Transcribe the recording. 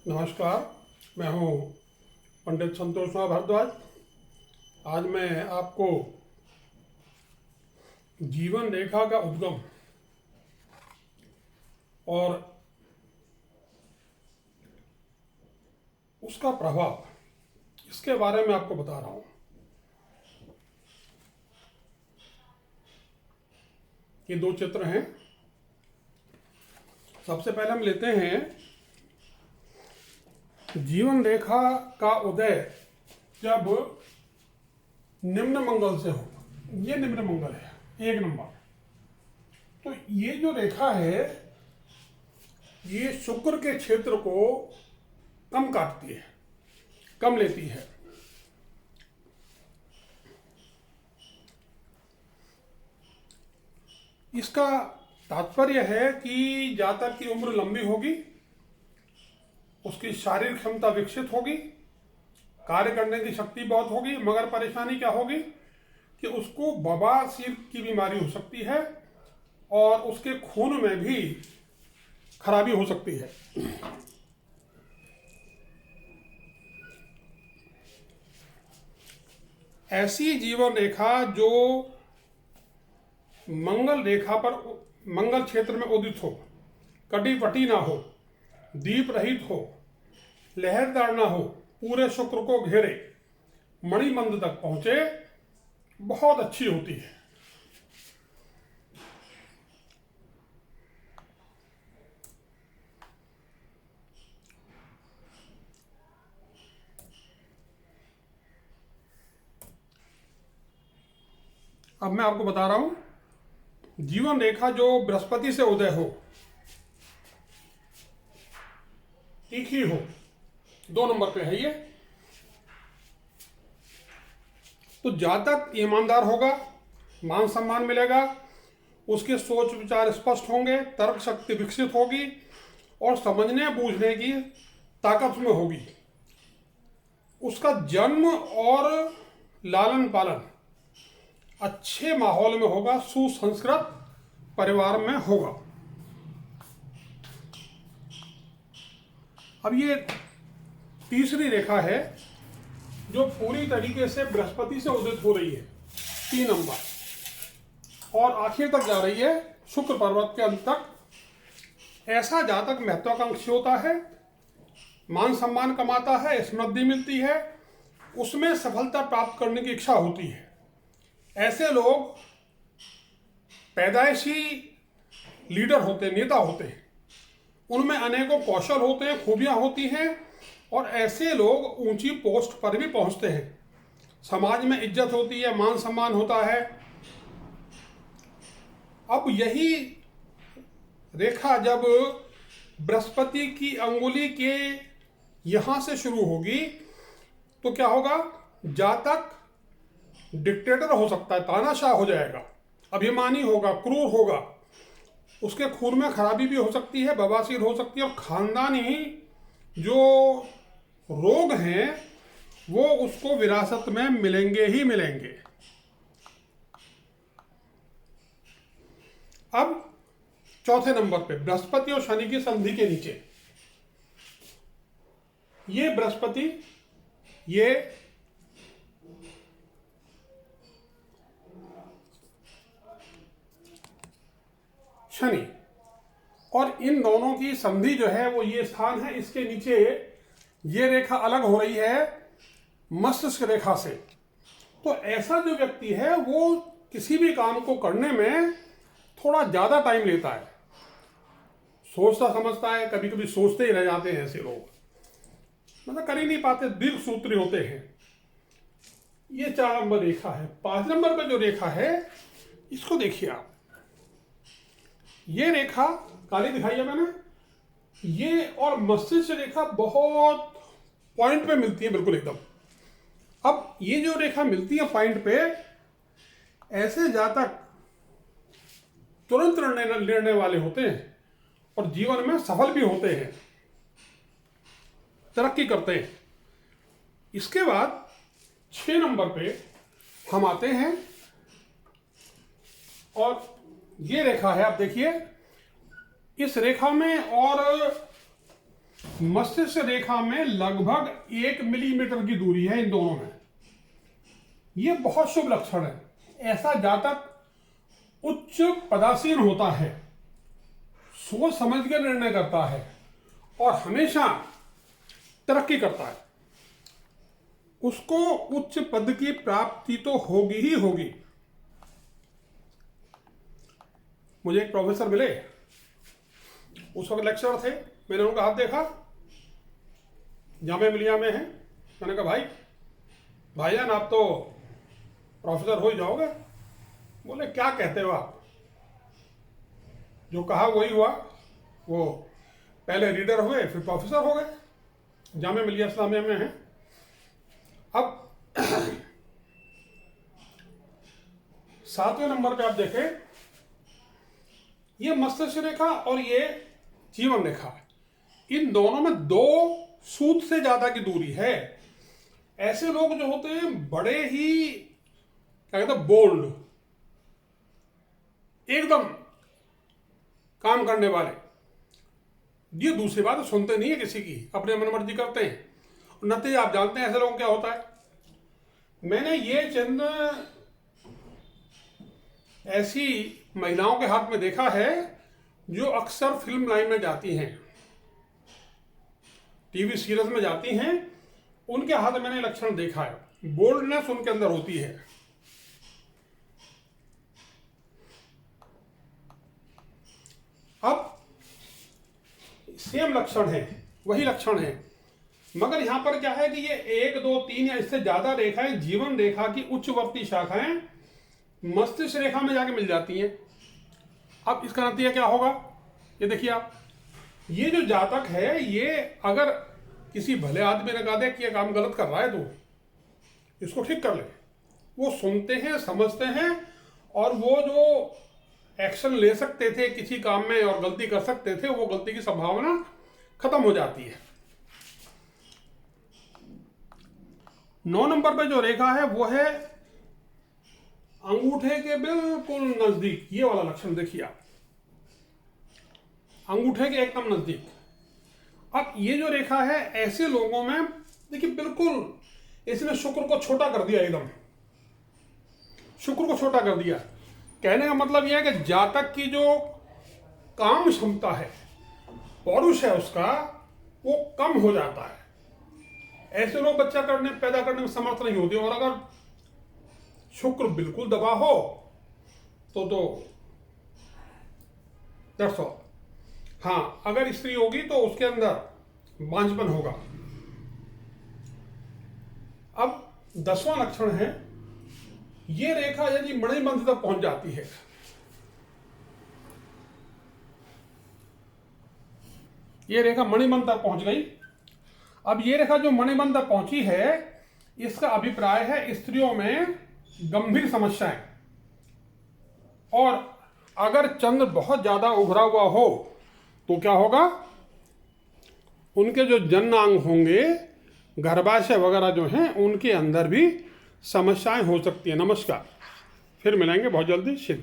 नमस्कार, मैं हूँ पंडित संतोष कुमार भारद्वाज। आज मैं आपको जीवन रेखा का उद्गम और उसका प्रभाव, इसके बारे में आपको बता रहा हूँ। ये दो चित्र हैं। सबसे पहले हम लेते हैं जीवन रेखा का उदय जब निम्न मंगल से हो। ये निम्न मंगल है, 1 नंबर। तो ये जो रेखा है ये शुक्र के क्षेत्र को कम काटती है, कम लेती है। इसका तात्पर्य है कि जातक की उम्र लंबी होगी, उसकी शारीरिक क्षमता विकसित होगी, कार्य करने की शक्ति बहुत होगी, मगर परेशानी क्या होगी कि उसको बवासीर की बीमारी हो सकती है और उसके खून में भी खराबी हो सकती है। ऐसी जीवन रेखा जो मंगल रेखा पर, मंगल क्षेत्र में उदित हो, कटिपटी ना हो, दीप रहित हो, लहरदार ना हो, पूरे शुक्र को घेरे, मणिमंद तक पहुंचे, बहुत अच्छी होती है। अब मैं आपको बता रहा हूं, जीवन रेखा जो बृहस्पति से उदय हो, तीखी हो, 2 नंबर पे है ये, तो जातक ईमानदार होगा, मान सम्मान मिलेगा, उसके सोच विचार स्पष्ट होंगे, तर्क शक्ति विकसित होगी और समझने बूझने की ताकत में होगी। उसका जन्म और लालन पालन अच्छे माहौल में होगा, सुसंस्कृत परिवार में होगा। अब ये तीसरी रेखा है जो पूरी तरीके से बृहस्पति से उदित हो रही है, 3 नंबर, और आखिर तक जा रही है, शुक्र पर्वत के अंत तक। ऐसा जातक महत्वाकांक्षी होता है, मान सम्मान कमाता है, समृद्धि मिलती है, उसमें सफलता प्राप्त करने की इच्छा होती है। ऐसे लोग पैदाइशी लीडर होते हैं, नेता होते हैं, उनमें अनेकों कौशल होते हैं, खूबियां होती हैं और ऐसे लोग ऊंची पोस्ट पर भी पहुंचते हैं। समाज में इज्जत होती है, मान सम्मान होता है। अब यही रेखा जब बृहस्पति की अंगुली के यहां से शुरू होगी तो क्या होगा, जातक डिक्टेटर हो सकता है, तानाशाह हो जाएगा, अभिमानी होगा, क्रूर होगा, उसके खून में खराबी भी हो सकती है, बवासीर हो सकती है और खानदानी जो रोग हैं वो उसको विरासत में मिलेंगे ही मिलेंगे। अब चौथे नंबर पे बृहस्पति और शनि की संधि के नीचे ये बृहस्पति, ये शनि, और इन दोनों की संधि जो है वो ये स्थान है। इसके नीचे ये रेखा अलग हो रही है मस्तिष्क रेखा से। तो ऐसा जो व्यक्ति है वो किसी भी काम को करने में थोड़ा ज्यादा टाइम लेता है, सोचता समझता है, कभी कभी सोचते ही रह जाते हैं ऐसे लोग, मतलब कर ही नहीं पाते, दीर्घ सूत्री होते हैं। ये 4 नंबर रेखा है। 5 नंबर पर जो रेखा है इसको देखिए आप, ये रेखा काली दिखाई है मैंने, ये और मस्तिष्क रेखा बहुत पॉइंट पे मिलती है, बिल्कुल एकदम। अब ये जो रेखा मिलती है पॉइंट पे, ऐसे जातक तुरंत निर्णय लेने वाले होते हैं और जीवन में सफल भी होते हैं, तरक्की करते हैं। इसके बाद 6 नंबर पे हम आते हैं और ये रेखा है, आप देखिए, इस रेखा में और मस्तिष्क रेखा में लगभग 1 मिलीमीटर की दूरी है इन दोनों में। ये बहुत शुभ लक्षण है। ऐसा जातक उच्च पदासीन होता है, सोच समझ कर निर्णय करता है और हमेशा तरक्की करता है। उसको उच्च पद की प्राप्ति तो होगी ही होगी। मुझे एक प्रोफेसर मिले, उस वक्त लेक्चर थे, मैंने उनका हाथ देखा, जामिया मिलिया में है। मैंने कहा भाईजान आप तो प्रोफेसर हो ही जाओगे। बोले क्या कहते हो आप? जो कहा वही हुआ। वो पहले रीडर हुए फिर प्रोफेसर हो गए। जामिया मिलिया इस्लामिया में है। अब 7वें नंबर पे आप देखें, ये मस्तिष्क रेखा और ये जीवन रेखा, इन दोनों में 2 सूत से ज्यादा की दूरी है। ऐसे लोग जो होते हैं बड़े ही क्या कहते हैं, बोल्ड, एकदम काम करने वाले। ये दूसरी बात सुनते नहीं है किसी की, अपने मन मर्जी करते हैं। नतीजे आप जानते हैं ऐसे लोगों क्या होता है। मैंने ये चंद ऐसी महिलाओं के हाथ में देखा है जो अक्सर फिल्म लाइन में जाती हैं, टीवी सीरियल में जाती हैं। उनके हाथ में मैंने लक्षण देखा है, बोल्डनेस उनके अंदर होती है। अब सेम लक्षण है, वही लक्षण है, मगर यहां पर क्या है कि ये 1, 2, 3 या इससे ज्यादा रेखाएं जीवन रेखा की उच्चवर्ती शाखाएं मस्तिष्क रेखा में जाके मिल जाती हैं। अब इसका नतीजा क्या होगा, ये देखिए आप, ये जो जातक है, ये अगर किसी भले आदमी ने कहा दे कि ये काम गलत कर रहा है तो इसको ठीक कर ले, वो सुनते हैं, समझते हैं और वो जो एक्शन ले सकते थे किसी काम में और गलती कर सकते थे, वो गलती की संभावना खत्म हो जाती है। 9 नंबर पे जो रेखा है वो है अंगूठे के बिल्कुल नजदीक। ये वाला लक्षण देखिए आप, अंगूठे के एकदम नजदीक। अब ये जो रेखा है, ऐसे लोगों में देखिए बिल्कुल इसने शुक्र को छोटा कर दिया, एकदम शुक्र को छोटा कर दिया। कहने का मतलब यह है कि जातक की जो काम क्षमता है, पौरुष है उसका, वो कम हो जाता है। ऐसे लोग बच्चा पैदा करने में समर्थ नहीं होते। और अगर शुक्र बिल्कुल दबा हो तो दैट्स ऑल। हाँ, अगर स्त्री होगी तो उसके अंदर बांझपन होगा। अब 10वां लक्षण है, ये रेखा यदि मणिबंध तक पहुंच जाती है, ये रेखा मणिबंध तक पहुंच गई। अब ये रेखा जो मणिबंध तक पहुंची है, इसका अभिप्राय है स्त्रियों में गंभीर समस्याएं। और अगर चंद्र बहुत ज्यादा उभरा हुआ हो तो क्या होगा, उनके जो जननांग होंगे, गर्भाशय वगैरह जो हैं, उनके अंदर भी समस्याएं हो सकती है। नमस्कार, फिर मिलेंगे बहुत जल्दी।